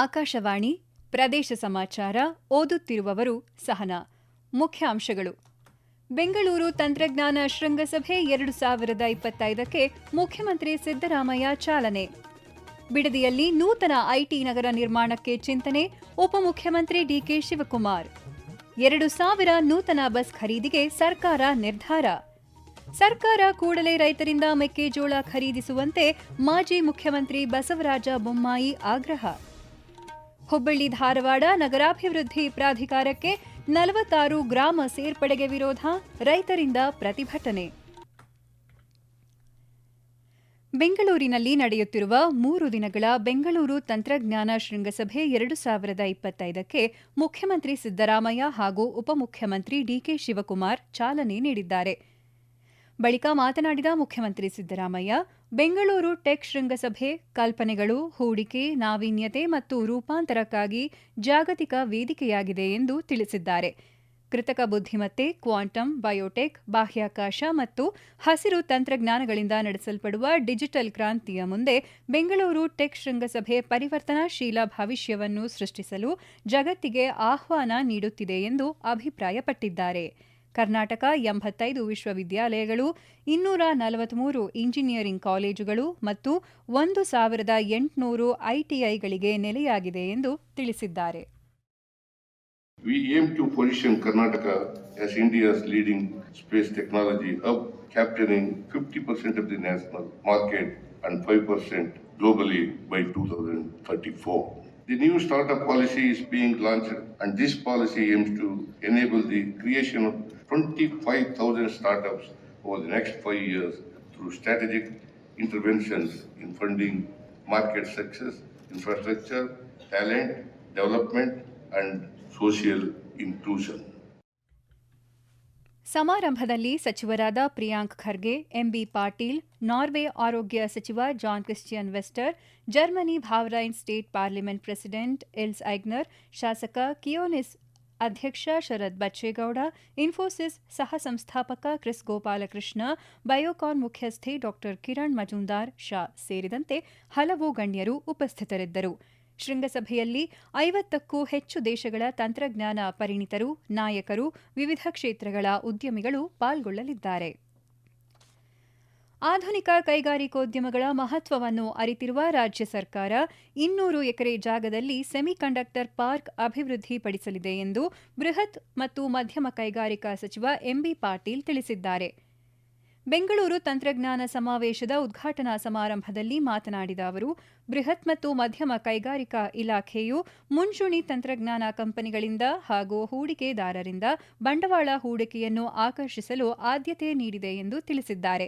ಆಕಾಶವಾಣಿ ಪ್ರದೇಶ ಸಮಾಚಾರ ಓದುತ್ತಿರುವವರು ಸಹನಾ. ಮುಖ್ಯಾಂಶಗಳು. ಬೆಂಗಳೂರು ತಂತ್ರಜ್ಞಾನ ಶೃಂಗಸಭೆ 2025ಕ್ಕೆ ಮುಖ್ಯಮಂತ್ರಿ ಸಿದ್ದರಾಮಯ್ಯ ಚಾಲನೆ. ಬಿಡದಿಯಲ್ಲಿ ನೂತನ ಐಟಿ ನಗರ ನಿರ್ಮಾಣಕ್ಕೆ ಚಿಂತನೆ, ಉಪಮುಖ್ಯಮಂತ್ರಿ ಡಿಕೆ ಶಿವಕುಮಾರ್. 2,000 ನೂತನ ಬಸ್ ಖರೀದಿಗೆ ಸರ್ಕಾರ ನಿರ್ಧಾರ. ಸರ್ಕಾರ ಕೂಡಲೇ ರೈತರಿಂದ ಮೆಕ್ಕೆಜೋಳ ಖರೀದಿಸುವಂತೆ ಮಾಜಿ ಮುಖ್ಯಮಂತ್ರಿ ಬಸವರಾಜ ಬೊಮ್ಮಾಯಿ ಆಗ್ರಹ. ಹುಬ್ಬಳ್ಳಿ ಧಾರವಾಡ ನಗರಾಭಿವೃದ್ಧಿ ಪ್ರಾಧಿಕಾರಕ್ಕೆ 46 ಗ್ರಾಮ ಸೇರ್ಪಡೆಗೆ ವಿರೋಧ, ರೈತರಿಂದ ಪ್ರತಿಭಟನೆ. ಬೆಂಗಳೂರಿನಲ್ಲಿ ನಡೆಯುತ್ತಿರುವ 3 ದಿನಗಳ ಬೆಂಗಳೂರು ತಂತ್ರಜ್ಞಾನ ಶೃಂಗಸಭೆ 2025ಕ್ಕೆ ಮುಖ್ಯಮಂತ್ರಿ ಸಿದ್ದರಾಮಯ್ಯ ಹಾಗೂ ಉಪಮುಖ್ಯಮಂತ್ರಿ ಡಿಕೆ ಶಿವಕುಮಾರ್ ಚಾಲನೆ ನೀಡಿದ್ದಾರೆ. ಬಳಿಕ ಮಾತನಾಡಿದ ಮುಖ್ಯಮಂತ್ರಿ ಸಿದ್ದರಾಮಯ್ಯ, ಬೆಂಗಳೂರು ಟೆಕ್ ಶೃಂಗಸಭೆ ಕಲ್ಪನೆಗಳು, ಹೂಡಿಕೆ, ನಾವೀನ್ಯತೆ ಮತ್ತು ರೂಪಾಂತರಕ್ಕಾಗಿ ಜಾಗತಿಕ ವೇದಿಕೆಯಾಗಿದೆ ಎಂದು ತಿಳಿಸಿದ್ದಾರೆ. ಕೃತಕ ಬುದ್ಧಿಮತ್ತೆ, ಕ್ವಾಂಟಮ್, ಬಯೋಟೆಕ್, ಬಾಹ್ಯಾಕಾಶ ಮತ್ತು ಹಸಿರು ತಂತ್ರಜ್ಞಾನಗಳಿಂದ ನಡೆಸಲ್ಪಡುವ ಡಿಜಿಟಲ್ ಕ್ರಾಂತಿಯ ಮುಂದೆ ಬೆಂಗಳೂರು ಟೆಕ್ ಶೃಂಗಸಭೆ ಪರಿವರ್ತನಾಶೀಲ ಭವಿಷ್ಯವನ್ನು ಸೃಷ್ಟಿಸಲು ಜಗತ್ತಿಗೆ ಆಹ್ವಾನ ನೀಡುತ್ತಿದೆ ಎಂದು ಅಭಿಪ್ರಾಯಪಟ್ಟಿದ್ದಾರೆ. ಕರ್ನಾಟಕ 85 ವಿಶ್ವವಿದ್ಯಾಲಯಗಳು, 243 ಇಂಜಿನಿಯರಿಂಗ್ ಕಾಲೇಜುಗಳು ಮತ್ತು 1,800 ಐಟಿಐಗಳಿಗೆ ನೆಲೆಯಾಗಿದೆ ಎಂದು ತಿಳಿಸಿದ್ದಾರೆ. We aim to position Karnataka as India's leading space technology hub, capturing 50% of the national market and 5% globally by 2034. The new startup policy is being launched, and this policy aims to enable the creation of 25,000 startups over the next 5 years through strategic interventions in funding, market success, infrastructure, talent development, and social inclusion. ಸಮಾರಂಭದಲ್ಲಿ ಸಚಿವರಾದ Priyank Kharge, MB Patil, Norway ಆರೋಗ್ಯ ಸಚಿವ Jan Christian Vestre, Germany Bavarian state parliament president Ilse Aigner, ಶಾಸಕ ಕಿಯೋನಿಸ್ ಅಧ್ಯಕ್ಷ ಶರತ್ ಬಚ್ಚೇಗೌಡ, ಇನ್ಫೋಸಿಸ್ ಸಹ ಸಂಸ್ಥಾಪಕ Chris Gopalakrishna, Biocon ಮುಖ್ಯಸ್ಥೆ ಡಾ ಕಿರಣ್ ಮಜುಂದಾರ್ ಶಾ ಸೇರಿದಂತೆ ಹಲವು ಗಣ್ಯರು ಉಪಸ್ಥಿತರಿದ್ದರು. ಶೃಂಗಸಭೆಯಲ್ಲಿ 50ಕ್ಕೂ ಹೆಚ್ಚು ದೇಶಗಳ ತಂತ್ರಜ್ಞಾನ ಪರಿಣಿತರು, ನಾಯಕರು, ವಿವಿಧ ಕ್ಷೇತ್ರಗಳ ಉದ್ಯಮಿಗಳು ಪಾಲ್ಗೊಳ್ಳಲಿದ್ದಾರೆ. ಆಧುನಿಕ ಕೈಗಾರಿಕೋದ್ಯಮಗಳ ಮಹತ್ವವನ್ನು ಅರಿತಿರುವ ರಾಜ್ಯ ಸರ್ಕಾರ 200 ಎಕರೆ ಜಾಗದಲ್ಲಿ ಸೆಮಿಕಂಡಕ್ಟರ್ ಪಾರ್ಕ್ ಅಭಿವೃದ್ಧಿಪಡಿಸಲಿದೆ ಎಂದು ಬೃಹತ್ ಮತ್ತು ಮಧ್ಯಮ ಕೈಗಾರಿಕಾ ಸಚಿವ ಎಂಬಿ ಪಾಟೀಲ್ ತಿಳಿಸಿದ್ದಾರೆ. ಬೆಂಗಳೂರು ತಂತ್ರಜ್ಞಾನ ಸಮಾವೇಶದ ಉದ್ಘಾಟನಾ ಸಮಾರಂಭದಲ್ಲಿ ಮಾತನಾಡಿದ ಅವರು, ಬೃಹತ್ ಮತ್ತು ಮಧ್ಯಮ ಕೈಗಾರಿಕಾ ಇಲಾಖೆಯು ಮುಂಚೂಣಿ ತಂತ್ರಜ್ಞಾನ ಕಂಪನಿಗಳಿಂದ ಹಾಗೂ ಹೂಡಿಕೆದಾರರಿಂದ ಬಂಡವಾಳ ಹೂಡಿಕೆಯನ್ನು ಆಕರ್ಷಿಸಲು ಆದ್ಯತೆ ನೀಡಿದೆ ಎಂದು ತಿಳಿಸಿದ್ದಾರೆ.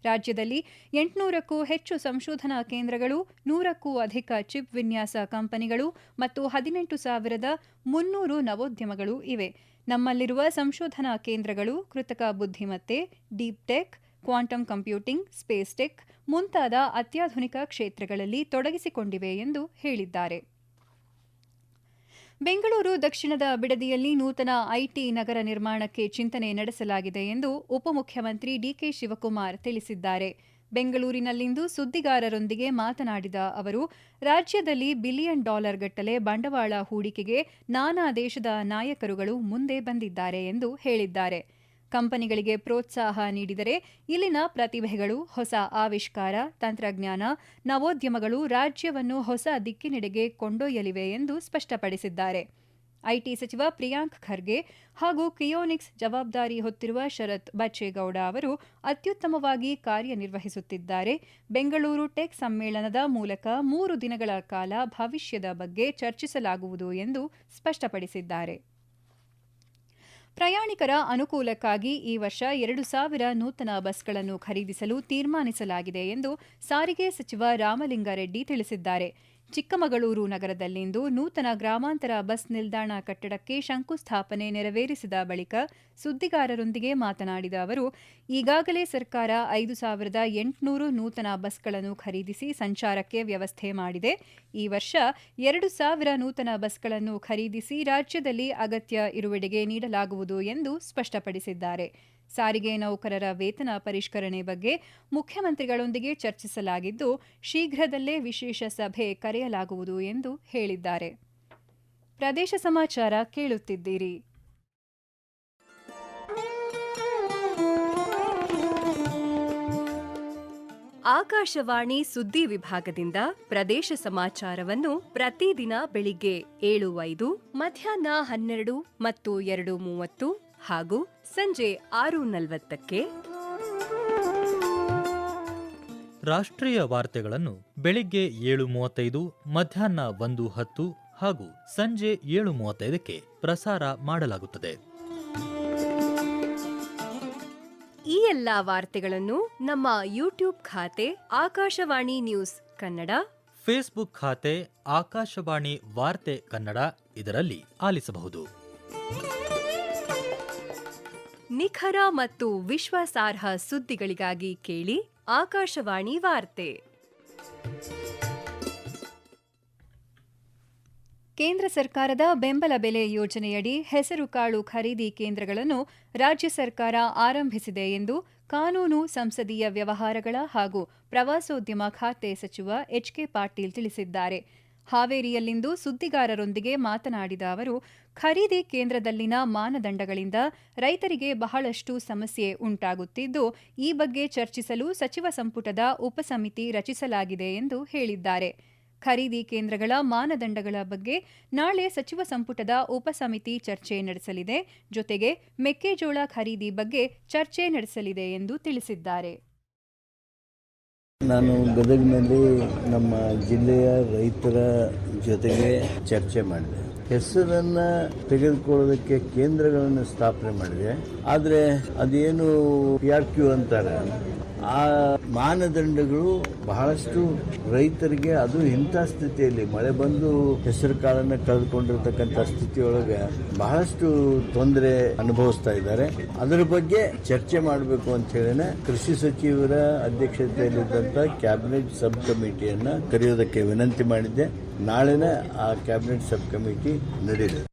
ರಾಜ್ಯದಲ್ಲಿ 800ಕ್ಕೂ ಹೆಚ್ಚು ಸಂಶೋಧನಾ ಕೇಂದ್ರಗಳು, 100ಕ್ಕೂ ಅಧಿಕ ಚಿಪ್ ವಿನ್ಯಾಸ ಕಂಪನಿಗಳು ಮತ್ತು 18,300 ನವೋದ್ಯಮಗಳು ಇವೆ. ನಮ್ಮಲ್ಲಿರುವ ಸಂಶೋಧನಾ ಕೇಂದ್ರಗಳು ಕೃತಕ ಬುದ್ಧಿಮತ್ತೆ, deep tech, quantum computing, space tech ಮುಂತಾದ ಅತ್ಯಾಧುನಿಕ ಕ್ಷೇತ್ರಗಳಲ್ಲಿ ತೊಡಗಿಸಿಕೊಂಡಿವೆ ಎಂದು ಹೇಳಿದ್ದಾರೆ. ಬೆಂಗಳೂರು ದಕ್ಷಿಣದ ಬಿಡದಿಯಲ್ಲಿ ನೂತನ ಐಟಿ ನಗರ ನಿರ್ಮಾಣಕ್ಕೆ ಚಿಂತನೆ ನಡೆಸಲಾಗಿದೆ ಎಂದು ಉಪಮುಖ್ಯಮಂತ್ರಿ ಡಿಕೆ ಶಿವಕುಮಾರ್ ತಿಳಿಸಿದ್ದಾರೆ. ಬೆಂಗಳೂರಿನಲ್ಲಿಂದು ಸುದ್ದಿಗಾರರೊಂದಿಗೆ ಮಾತನಾಡಿದ ಅವರು, ರಾಜ್ಯದಲ್ಲಿ ಬಿಲಿಯನ್ ಡಾಲರ್ ಗಟ್ಟಲೆ ಬಂಡವಾಳ ಹೂಡಿಕೆಗೆ ನಾನಾ ದೇಶದ ನಾಯಕರುಗಳು ಮುಂದೆ ಬಂದಿದ್ದಾರೆ ಎಂದು ಹೇಳಿದ್ದಾರೆ. ಕಂಪನಿಗಳಿಗೆ ಪ್ರೋತ್ಸಾಹ ನೀಡಿದರೆ ಇಲ್ಲಿನ ಪ್ರತಿಭೆಗಳು, ಹೊಸ ಆವಿಷ್ಕಾರ, ತಂತ್ರಜ್ಞಾನ, ನವೋದ್ಯಮಗಳು ರಾಜ್ಯವನ್ನು ಹೊಸ ದಿಕ್ಕಿನೆಡೆಗೆ ಕೊಂಡೊಯ್ಯಲಿವೆ ಎಂದು ಸ್ಪಷ್ಟಪಡಿಸಿದ್ದಾರೆ. ಐಟಿ ಸಚಿವ ಪ್ರಿಯಾಂಕ್ ಖರ್ಗೆ ಹಾಗೂ ಕಿಯೋನಿಕ್ಸ್ ಜವಾಬ್ದಾರಿ ಹೊತ್ತಿರುವ ಶರತ್ ಬಚ್ಚೇಗೌಡ ಅವರು ಅತ್ಯುತ್ತಮವಾಗಿ ಕಾರ್ಯನಿರ್ವಹಿಸುತ್ತಿದ್ದಾರೆ. ಬೆಂಗಳೂರು ಟೆಕ್ ಸಮ್ಮೇಳನದ ಮೂಲಕ 3 ದಿನಗಳ ಕಾಲ ಭವಿಷ್ಯದ ಬಗ್ಗೆ ಚರ್ಚಿಸಲಾಗುವುದು ಎಂದು ಸ್ಪಷ್ಟಪಡಿಸಿದ್ದಾರೆ. ಪ್ರಯಾಣಿಕರ ಅನುಕೂಲಕ್ಕಾಗಿ ಈ ವರ್ಷ 2,000 ನೂತನ ಬಸ್ಗಳನ್ನು ಖರೀದಿಸಲು ತೀರ್ಮಾನಿಸಲಾಗಿದೆ ಎಂದು ಸಾರಿಗೆ ಸಚಿವ ರಾಮಲಿಂಗಾರೆಡ್ಡಿ ತಿಳಿಸಿದ್ದಾರೆ. ಚಿಕ್ಕಮಗಳೂರು ನಗರದಲ್ಲಿಂದು ನೂತನ ಗ್ರಾಮಾಂತರ ಬಸ್ ನಿಲ್ದಾಣ ಕಟ್ಟಡಕ್ಕೆ ಶಂಕುಸ್ಥಾಪನೆ ನೆರವೇರಿಸಿದ ಬಳಿಕ ಸುದ್ದಿಗಾರರೊಂದಿಗೆ ಮಾತನಾಡಿದ ಅವರು, ಈಗಾಗಲೇ ಸರ್ಕಾರ 5,800 ನೂತನ ಬಸ್ಗಳನ್ನು ಖರೀದಿಸಿ ಸಂಚಾರಕ್ಕೆ ವ್ಯವಸ್ಥೆ ಮಾಡಿದೆ. ಈ ವರ್ಷ 2,000 ನೂತನ ಬಸ್ಗಳನ್ನು ಖರೀದಿಸಿ ರಾಜ್ಯದಲ್ಲಿ ಅಗತ್ಯ ಇರುವೆಡೆಗೆ ನೀಡಲಾಗುವುದು ಎಂದು ಸ್ಪಷ್ಟಪಡಿಸಿದ್ದಾರೆ. ಸಾರಿಗೆ ನೌಕರರ ವೇತನ ಪರಿಷ್ಕರಣೆ ಬಗ್ಗೆ ಮುಖ್ಯಮಂತ್ರಿಗಳೊಂದಿಗೆ ಚರ್ಚಿಸಲಾಗಿದ್ದು, ಶೀಘ್ರದಲ್ಲೇ ವಿಶೇಷ ಸಭೆ ಕರೆಯಲಾಗುವುದು ಎಂದು ಹೇಳಿದ್ದಾರೆ. ಪ್ರದೇಶ ಸಮಾಚಾರ ಕೇಳುತ್ತಿದ್ದೀರಿ. ಆಕಾಶವಾಣಿ ಸುದ್ದಿ ವಿಭಾಗದಿಂದ ಪ್ರದೇಶ ಸಮಾಚಾರವನ್ನು ಪ್ರತಿದಿನ ಬೆಳಿಗ್ಗೆ 7:05, ಮಧ್ಯಾಹ್ನ 12 ಮತ್ತು 2:30 ಹಾಗೂ ಸಂಜೆ 6:40ಕ್ಕೆ, ರಾಷ್ಟ್ರೀಯ ವಾರ್ತೆಗಳನ್ನು ಬೆಳಿಗ್ಗೆ 7:35, ಮಧ್ಯಾಹ್ನ 1:10 ಹಾಗೂ ಸಂಜೆ 7:35ಕ್ಕೆ ಪ್ರಸಾರ ಮಾಡಲಾಗುತ್ತದೆ. ಈ ಎಲ್ಲಾ ವಾರ್ತೆಗಳನ್ನು ನಮ್ಮ ಯೂಟ್ಯೂಬ್ ಖಾತೆ ಆಕಾಶವಾಣಿ ನ್ಯೂಸ್ ಕನ್ನಡ, ಫೇಸ್ಬುಕ್ ಖಾತೆ ಆಕಾಶವಾಣಿ ವಾರ್ತೆ ಕನ್ನಡ ಇದರಲ್ಲಿ ಆಲಿಸಬಹುದು. ನಿಖರ ಮತ್ತು ವಿಶ್ವಾಸಾರ್ಹ ಸುದ್ದಿಗಳಿಗಾಗಿ ಕೇಳಿ ಆಕಾಶವಾಣಿ ವಾರ್ತೆ. ಕೇಂದ್ರ ಸರ್ಕಾರದ ಬೆಂಬಲ ಬೆಲೆ ಯೋಜನೆಯಡಿ ಹೆಸರುಕಾಳು ಖರೀದಿ ಕೇಂದ್ರಗಳನ್ನು ರಾಜ್ಯ ಸರ್ಕಾರ ಆರಂಭಿಸಿದೆ ಎಂದು ಕಾನೂನು, ಸಂಸದೀಯ ವ್ಯವಹಾರಗಳ ಹಾಗೂ ಪ್ರವಾಸೋದ್ಯಮ ಖಾತೆ ಸಚಿವ ಎಚ್.ಕೆ. ಪಾಟೀಲ್ ತಿಳಿಸಿದ್ದಾರೆ. ಹಾವೇರಿಯಲ್ಲಿಂದು ಸುದ್ದಿಗಾರರೊಂದಿಗೆ ಮಾತನಾಡಿದ ಅವರು, ಖರೀದಿ ಕೇಂದ್ರದಲ್ಲಿನ ಮಾನದಂಡಗಳಿಂದ ರೈತರಿಗೆ ಬಹಳಷ್ಟು ಸಮಸ್ಯೆ ಉಂಟಾಗುತ್ತಿದ್ದು, ಈ ಬಗ್ಗೆ ಚರ್ಚಿಸಲು ಸಚಿವ ಸಂಪುಟದ ಉಪಸಮಿತಿ ರಚಿಸಲಾಗಿದೆ ಎಂದು ಹೇಳಿದ್ದಾರೆ. ಖರೀದಿ ಕೇಂದ್ರಗಳ ಮಾನದಂಡಗಳ ಬಗ್ಗೆ ನಾಳೆ ಸಚಿವ ಸಂಪುಟದ ಉಪಸಮಿತಿ ಚರ್ಚೆ ನಡೆಸಲಿದೆ. ಜೊತೆಗೆ ಮೆಕ್ಕೆಜೋಳ ಖರೀದಿ ಬಗ್ಗೆ ಚರ್ಚೆ ನಡೆಸಲಿದೆ ಎಂದು ತಿಳಿಸಿದ್ದಾರೆ. ನಾನು ಗದಗಿನಲ್ಲಿ ನಮ್ಮ ಜಿಲ್ಲೆಯ ರೈತರ ಜೊತೆಗೆ ಚರ್ಚೆ ಮಾಡಿದೆ. ಹೆಸರನ್ನು ತೆಗೆದುಕೊಳ್ಳೋದಕ್ಕೆ ಕೇಂದ್ರಗಳನ್ನು ಸ್ಥಾಪನೆ ಮಾಡಿದೆ. ಆದರೆ ಅದೇನು PRQ ಅಂತಾರೆ, ಆ ಮಾನದಂಡಗಳು ಬಹಳಷ್ಟು ರೈತರಿಗೆ, ಅದು ಇಂಥ ಸ್ಥಿತಿಯಲ್ಲಿ ಮಳೆ ಬಂದು ಹೆಸರು ಕಾಳನ್ನು ಕಳೆದುಕೊಂಡಿರ್ತಕ್ಕಂಥ ಸ್ಥಿತಿಯೊಳಗೆ ಬಹಳಷ್ಟು ತೊಂದರೆ ಅನುಭವಿಸ್ತಾ ಇದ್ದಾರೆ. ಅದರ ಬಗ್ಗೆ ಚರ್ಚೆ ಮಾಡಬೇಕು ಅಂತ ಹೇಳಿನೇ ಕೃಷಿ ಸಚಿವರ ಅಧ್ಯಕ್ಷತೆಯಲ್ಲಿದ್ದಂಥ ಕ್ಯಾಬಿನೆಟ್ ಸಬ್ ಕಮಿಟಿಯನ್ನು ಕರೆಯೋದಕ್ಕೆ ವಿನಂತಿ ಮಾಡಿದ್ದೆ. ನಾಳೆನೇ ಆ ಕ್ಯಾಬಿನೆಟ್ ಸಬ್ ಕಮಿಟಿ ನಡೆಯಲಿದೆ.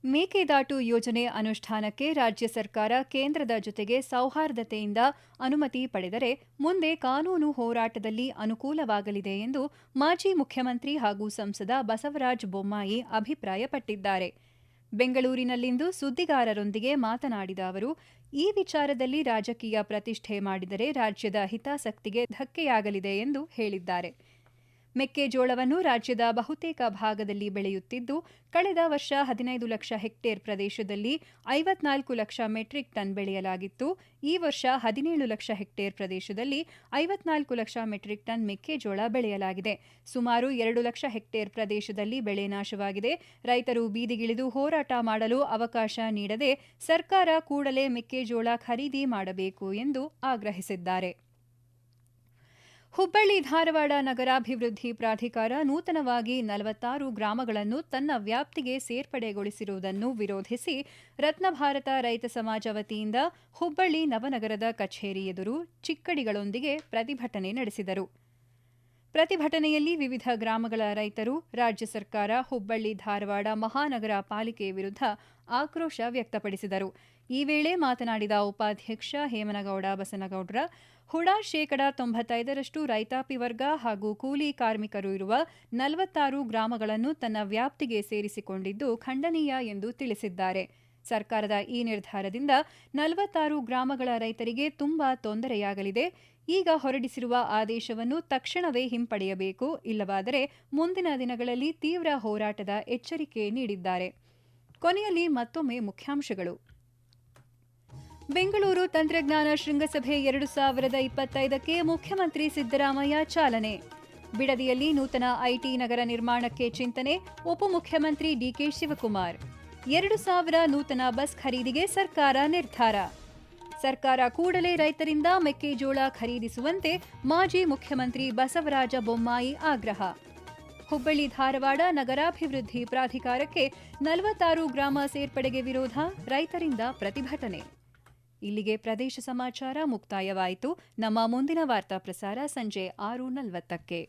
ಮೇಕೆದಾಟು ಯೋಜನೆ ಅನುಷ್ಠಾನಕ್ಕೆ ರಾಜ್ಯ ಸರ್ಕಾರ ಕೇಂದ್ರದ ಜೊತೆಗೆ ಸೌಹಾರ್ದತೆಯಿಂದ ಅನುಮತಿ ಪಡೆದರೆ ಮುಂದೆ ಕಾನೂನು ಹೋರಾಟದಲ್ಲಿ ಅನುಕೂಲವಾಗಲಿದೆ ಎಂದು ಮಾಜಿ ಮುಖ್ಯಮಂತ್ರಿ ಹಾಗೂ ಸಂಸದ ಬಸವರಾಜ ಬೊಮ್ಮಾಯಿ ಅಭಿಪ್ರಾಯಪಟ್ಟಿದ್ದಾರೆ. ಬೆಂಗಳೂರಿನಲ್ಲಿಂದು ಸುದ್ದಿಗಾರರೊಂದಿಗೆ ಮಾತನಾಡಿದ ಅವರು, ಈ ವಿಚಾರದಲ್ಲಿ ರಾಜಕೀಯ ಪ್ರತಿಷ್ಠೆ ಮಾಡಿದರೆ ರಾಜ್ಯದ ಹಿತಾಸಕ್ತಿಗೆ ಧಕ್ಕೆಯಾಗಲಿದೆ ಎಂದು ಹೇಳಿದ್ದಾರೆ. ಮೆಕ್ಕೆಜೋಳವನ್ನು ರಾಜ್ಯದ ಬಹುತೇಕ ಭಾಗದಲ್ಲಿ ಬೆಳೆಯುತ್ತಿದ್ದು, ಕಳೆದ ವರ್ಷ 15 ಲಕ್ಷ ಹೆಕ್ಟೇರ್ ಪ್ರದೇಶದಲ್ಲಿ 54 ಲಕ್ಷ ಮೆಟ್ರಿಕ್ ಟನ್ ಬೆಳೆಯಲಾಗಿತ್ತು. ಈ ವರ್ಷ 17 ಲಕ್ಷ ಹೆಕ್ಟೇರ್ ಪ್ರದೇಶದಲ್ಲಿ 54 ಲಕ್ಷ ಮೆಟ್ರಿಕ್ ಟನ್ ಮೆಕ್ಕೆಜೋಳ ಬೆಳೆಯಲಾಗಿದೆ. ಸುಮಾರು 2 ಲಕ್ಷ ಹೆಕ್ಟೇರ್ ಪ್ರದೇಶದಲ್ಲಿ ಬೆಳೆ ನಾಶವಾಗಿದೆ. ರೈತರು ಬೀದಿಗಿಳಿದು ಹೋರಾಟ ಮಾಡಲು ಅವಕಾಶ ನೀಡದೆ ಸರ್ಕಾರ ಕೂಡಲೇ ಮೆಕ್ಕೆಜೋಳ ಖರೀದಿ ಮಾಡಬೇಕು ಎಂದು ಆಗ್ರಹಿಸಿದ್ದಾರೆ. ಹುಬ್ಬಳ್ಳಿ ಧಾರವಾಡ ನಗರಾಭಿವೃದ್ಧಿ ಪ್ರಾಧಿಕಾರ ನೂತನವಾಗಿ 46 ಗ್ರಾಮಗಳನ್ನು ತನ್ನ ವ್ಯಾಪ್ತಿಗೆ ಸೇರ್ಪಡೆಗೊಳಿಸಿರುವುದನ್ನು ವಿರೋಧಿಸಿ ರತ್ನಭಾರತ ರೈತ ಸಮಾಜ ವತಿಯಿಂದ ಹುಬ್ಬಳ್ಳಿ ನವನಗರದ ಕಚೇರಿ ಎದುರು ಚಿಕ್ಕಡಿಗಳೊಂದಿಗೆ ಪ್ರತಿಭಟನೆ ನಡೆಸಿದರು. ಪ್ರತಿಭಟನೆಯಲ್ಲಿ ವಿವಿಧ ಗ್ರಾಮಗಳ ರೈತರು ರಾಜ್ಯ ಸರ್ಕಾರ, ಹುಬ್ಬಳ್ಳಿ ಧಾರವಾಡ ಮಹಾನಗರ ಪಾಲಿಕೆ ವಿರುದ್ಧ ಆಕ್ರೋಶ ವ್ಯಕ್ತಪಡಿಸಿದರು. ಈ ವೇಳೆ ಮಾತನಾಡಿದ ಉಪಾಧ್ಯಕ್ಷ ಹೇಮನಗೌಡ ಬಸನಗೌಡ್ರ, ಹುಡಾ 95% ರೈತಾಪಿ ವರ್ಗ ಹಾಗೂ ಕೂಲಿ ಕಾರ್ಮಿಕರು ಇರುವ 46 ಗ್ರಾಮಗಳನ್ನು ತನ್ನ ವ್ಯಾಪ್ತಿಗೆ ಸೇರಿಸಿಕೊಂಡಿದ್ದು ಖಂಡನೀಯ ಎಂದು ತಿಳಿಸಿದ್ದಾರೆ. ಸರ್ಕಾರದ ಈ ನಿರ್ಧಾರದಿಂದ 46 ಗ್ರಾಮಗಳ ರೈತರಿಗೆ ತುಂಬಾ ತೊಂದರೆಯಾಗಲಿದೆ. ಈಗ ಹೊರಡಿಸಿರುವ ಆದೇಶವನ್ನು ತಕ್ಷಣವೇ ಹಿಂಪಡೆಯಬೇಕು, ಇಲ್ಲವಾದರೆ ಮುಂದಿನ ದಿನಗಳಲ್ಲಿ ತೀವ್ರ ಹೋರಾಟದ ಎಚ್ಚರಿಕೆ ನೀಡಿದ್ದಾರೆ. ಕೊನೆಯಲ್ಲಿ ಮತ್ತೊಮ್ಮೆ ಮುಖ್ಯಾಂಶಗಳು. ಬೆಂಗಳೂರು ತಂತ್ರಜ್ಞಾನ ಶೃಂಗಸಭೆ 2025ಕ್ಕೆ ಮುಖ್ಯಮಂತ್ರಿ ಸಿದ್ದರಾಮಯ್ಯ ಚಾಲನೆ. ಬಿಡದಿಯಲ್ಲಿ ನೂತನ ಐಟಿ ನಗರ ನಿರ್ಮಾಣಕ್ಕೆ ಚಿಂತನೆ, ಉಪಮುಖ್ಯಮಂತ್ರಿ ಡಿಕೆ ಶಿವಕುಮಾರ್. 2000 ನೂತನ ಬಸ್ ಖರೀದಿಗೆ ಸರ್ಕಾರ ನಿರ್ಧಾರ. ಸರ್ಕಾರ ಕೂಡಲೇ ರೈತರಿಂದ ಮೆಕ್ಕೆಜೋಳ ಖರೀದಿಸುವಂತೆ ಮಾಜಿ ಮುಖ್ಯಮಂತ್ರಿ ಬಸವರಾಜ ಬೊಮ್ಮಾಯಿ ಆಗ್ರಹ. ಹುಬ್ಬಳ್ಳಿ ಧಾರವಾಡ ನಗರಾಭಿವೃದ್ಧಿ ಪ್ರಾಧಿಕಾರಕ್ಕೆ 46 ಗ್ರಾಮ ಸೇರ್ಪಡೆಗೆ ವಿರೋಧ, ರೈತರಿಂದ ಪ್ರತಿಭಟನೆ. ಇಲ್ಲಿಗೆ ಪ್ರದೇಶ ಸಮಾಚಾರ ಮುಕ್ತಾಯವಾಯಿತು. ನಮ್ಮ ಮುಂದಿನ ವಾರ್ತಾ ಪ್ರಸಾರ ಸಂಜೆ 6:40ಕ್ಕೆ.